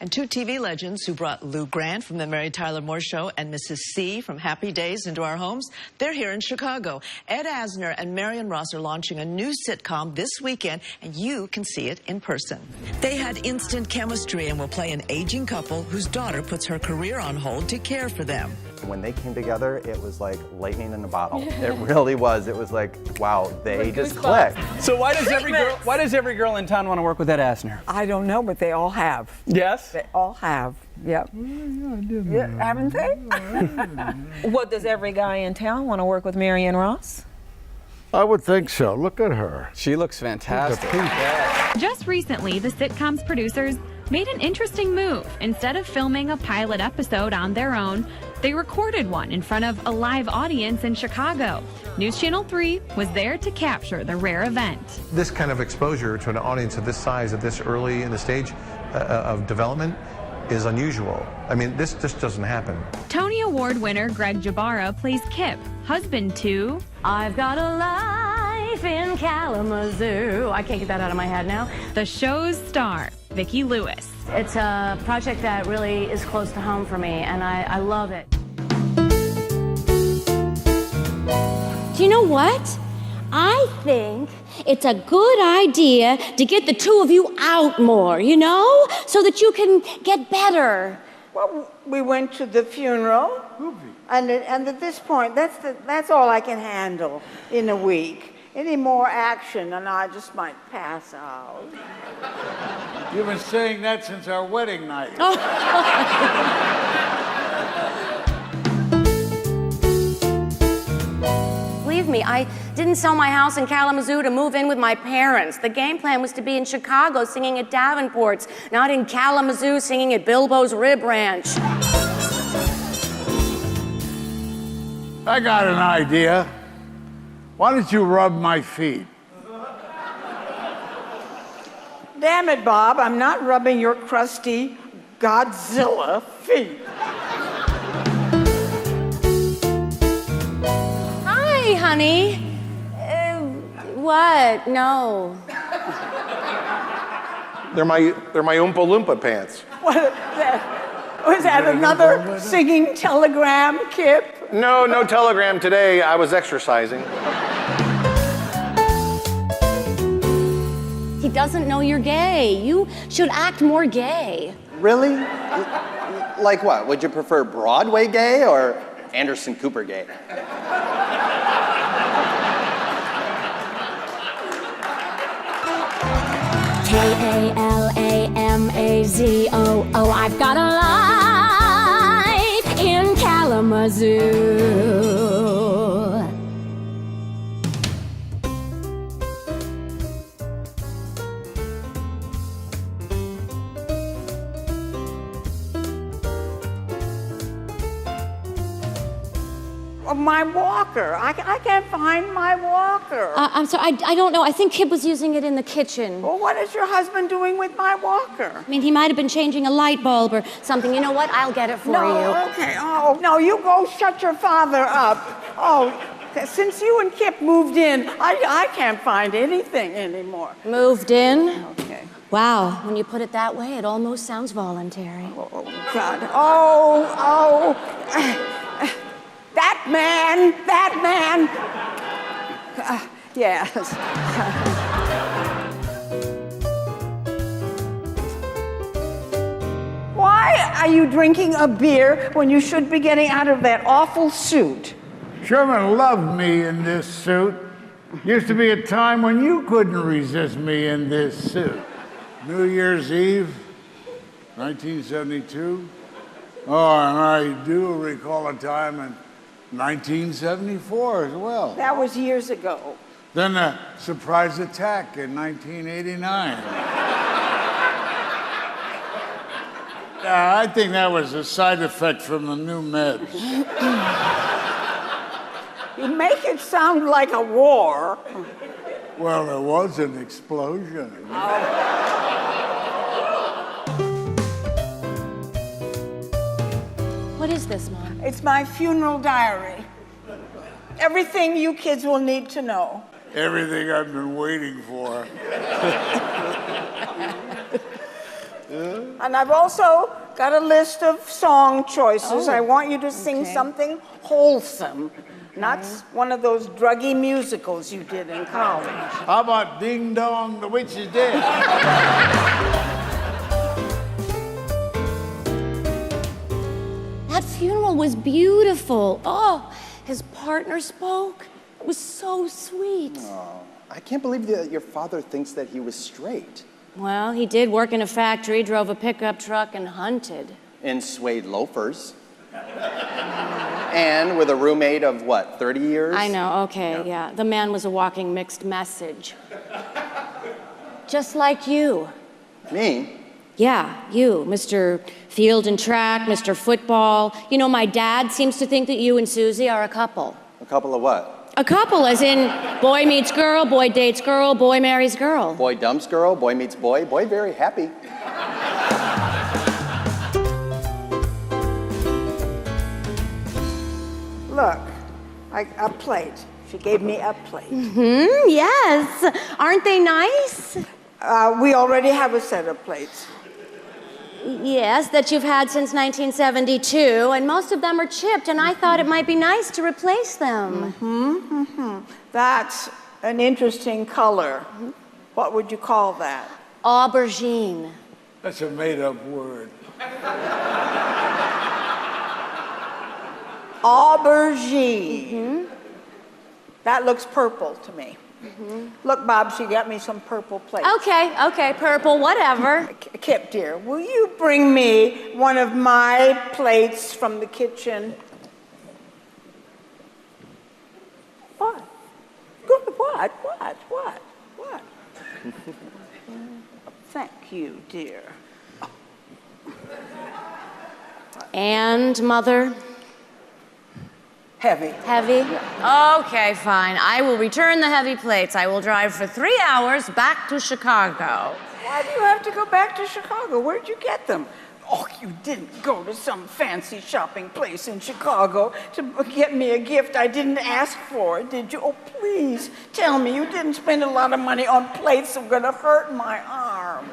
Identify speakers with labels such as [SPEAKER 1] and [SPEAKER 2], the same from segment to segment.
[SPEAKER 1] And two TV legends who brought Lou Grant from The Mary Tyler Moore Show and Mrs. C from Happy Days into our homes, they're here in Chicago. Ed Asner and Marion Ross are launching a new sitcom this weekend, and you can see it in person. They had instant chemistry and will play an aging couple whose daughter puts her career on hold to care for them.
[SPEAKER 2] When they came together, it was like lightning in a bottle. It really was. It was like, wow, they just clicked.
[SPEAKER 3] So why does every girl in town want to work with Ed Asner?
[SPEAKER 4] I don't know, but they all have.
[SPEAKER 3] Yes?
[SPEAKER 4] They all have. Yep. Yeah, haven't they?
[SPEAKER 5] What, does every guy in town want to work with Marion Ross?
[SPEAKER 6] I would think so. Look at her.
[SPEAKER 3] She looks fantastic.
[SPEAKER 7] Just recently, the sitcom's producers made an interesting move. Instead of filming a pilot episode on their own, they recorded one in front of a live audience in Chicago. News Channel 3 was there to capture the rare event.
[SPEAKER 8] This kind of exposure to an audience of this size at this early in the stage of development is unusual. I mean, this just doesn't happen.
[SPEAKER 7] Tony Award winner Greg Jbara plays Kip, husband to
[SPEAKER 9] I've got a life in Kalamazoo. I can't get that out of my head now.
[SPEAKER 7] The show's star, Vicki Lewis.
[SPEAKER 9] It's a project that really is close to home for me, and I love it.
[SPEAKER 10] Do you know what? I think it's a good idea to get the two of you out more, you know? So that you can get better.
[SPEAKER 4] Well, we went to the funeral, and at this point, that's all I can handle in a week. Any more action, and I just might pass out.
[SPEAKER 6] You've been saying that since our wedding night.
[SPEAKER 9] Believe me, I didn't sell my house in Kalamazoo to move in with my parents. The game plan was to be in Chicago singing at Davenport's, not in Kalamazoo singing at Bilbo's Rib Ranch.
[SPEAKER 6] I got an idea. Why don't you rub my feet?
[SPEAKER 4] Damn it, Bob, I'm not rubbing your crusty Godzilla feet.
[SPEAKER 9] Hi, honey. What? No.
[SPEAKER 8] They're my Oompa Loompa pants.
[SPEAKER 4] What was that another singing telegram, Kip?
[SPEAKER 8] No telegram today. I was exercising.
[SPEAKER 10] He doesn't know you're gay. You should act more gay.
[SPEAKER 2] Really? Like what? Would you prefer Broadway gay or Anderson Cooper gay?
[SPEAKER 10] Kalamazoo. I've got a life in Kalamazoo.
[SPEAKER 4] My walker. I can't find my walker.
[SPEAKER 10] I'm sorry, I don't know. I think Kip was using it in the kitchen.
[SPEAKER 4] Well, what is your husband doing with my walker?
[SPEAKER 10] I mean, he might have been changing a light bulb or something. You know what? I'll get it for you.
[SPEAKER 4] Okay. Oh, no, you go shut your father up. Oh, since you and Kip moved in, I can't find anything anymore.
[SPEAKER 10] Moved in?
[SPEAKER 4] Okay.
[SPEAKER 10] Wow, when you put it that way, it almost sounds voluntary.
[SPEAKER 4] Oh, God. Oh. That man. Yes. Why are you drinking a beer when you should be getting out of that awful suit?
[SPEAKER 6] Sherman loved me in this suit. Used to be a time when you couldn't resist me in this suit. New Year's Eve, 1972. Oh, and I do recall a time in 1974 as well.
[SPEAKER 4] That was years ago.
[SPEAKER 6] Then a surprise attack in 1989. I think that was a side effect from the new meds.
[SPEAKER 4] You make it sound like a war.
[SPEAKER 6] Well, there was an explosion.
[SPEAKER 10] What is this, Mom?
[SPEAKER 4] It's my funeral diary. Everything you kids will need to know.
[SPEAKER 6] Everything I've been waiting for.
[SPEAKER 4] And I've also got a list of song choices. I want you to sing something wholesome, not one of those druggy musicals you did in college.
[SPEAKER 6] How about Ding Dong, the Witch is Dead?
[SPEAKER 10] That funeral was beautiful. Oh, his partner spoke. It was so sweet.
[SPEAKER 2] Oh, I can't believe that your father thinks that he was straight.
[SPEAKER 10] Well, he did work in a factory, drove a pickup truck, and hunted.
[SPEAKER 2] In suede loafers. And with a roommate of, what, 30 years?
[SPEAKER 10] I know, okay, yeah. The man was a walking mixed message. Just like you.
[SPEAKER 2] Me?
[SPEAKER 10] Yeah, you, Mr. Field and Track, Mr. Football. You know, my dad seems to think that you and Susie are a couple.
[SPEAKER 2] A couple of what?
[SPEAKER 10] A couple, as in boy meets girl, boy dates girl, boy marries girl.
[SPEAKER 2] Boy dumps girl, boy meets boy, boy very happy.
[SPEAKER 4] Look, a plate. She gave me a plate.
[SPEAKER 10] Yes. Aren't they nice?
[SPEAKER 4] We already have a set of plates.
[SPEAKER 10] Yes, that you've had since 1972, and most of them are chipped, and I thought it might be nice to replace them.
[SPEAKER 4] That's an interesting color. What would you call that?
[SPEAKER 10] Aubergine.
[SPEAKER 6] That's a made-up word.
[SPEAKER 4] Aubergine. That looks purple to me. Look, Bob, she got me some purple plates.
[SPEAKER 10] Okay, purple, whatever.
[SPEAKER 4] Kip, dear, will you bring me one of my plates from the kitchen? What? Good, what? Thank you, dear.
[SPEAKER 10] And, Mother?
[SPEAKER 4] Heavy.
[SPEAKER 10] Heavy? Okay, fine. I will return the heavy plates. I will drive for 3 hours back to Chicago.
[SPEAKER 4] Why do you have to go back to Chicago? Where'd you get them? Oh, you didn't go to some fancy shopping place in Chicago to get me a gift I didn't ask for, did you? Oh, please, tell me you didn't spend a lot of money on plates that are gonna hurt my arm.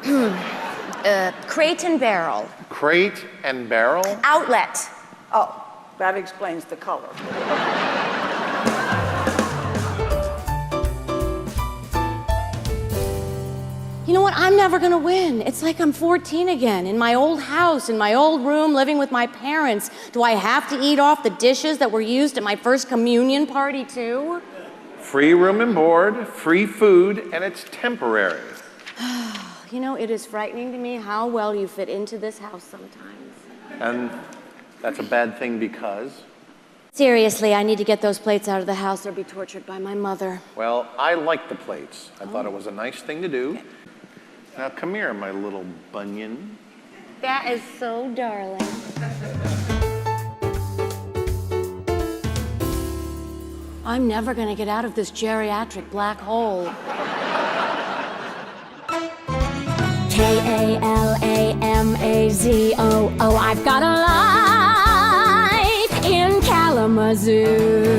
[SPEAKER 10] Crate and Barrel.
[SPEAKER 8] Crate and Barrel?
[SPEAKER 10] Outlet.
[SPEAKER 4] Oh, that explains the color.
[SPEAKER 10] You know what? I'm never gonna win. It's like I'm 14 again, in my old house, in my old room, living with my parents. Do I have to eat off the dishes that were used at my first communion party, too?
[SPEAKER 8] Free room and board, free food, and it's temporary.
[SPEAKER 10] You know, it is frightening to me how well you fit into this house sometimes.
[SPEAKER 8] And that's a bad thing because?
[SPEAKER 10] Seriously, I need to get those plates out of the house or be tortured by my mother.
[SPEAKER 8] Well, I like the plates. I thought it was a nice thing to do. Now come here, my little bunion.
[SPEAKER 10] That is so darling. I'm never gonna get out of this geriatric black hole.
[SPEAKER 11] Kalamazo. I've got a life in Kalamazoo.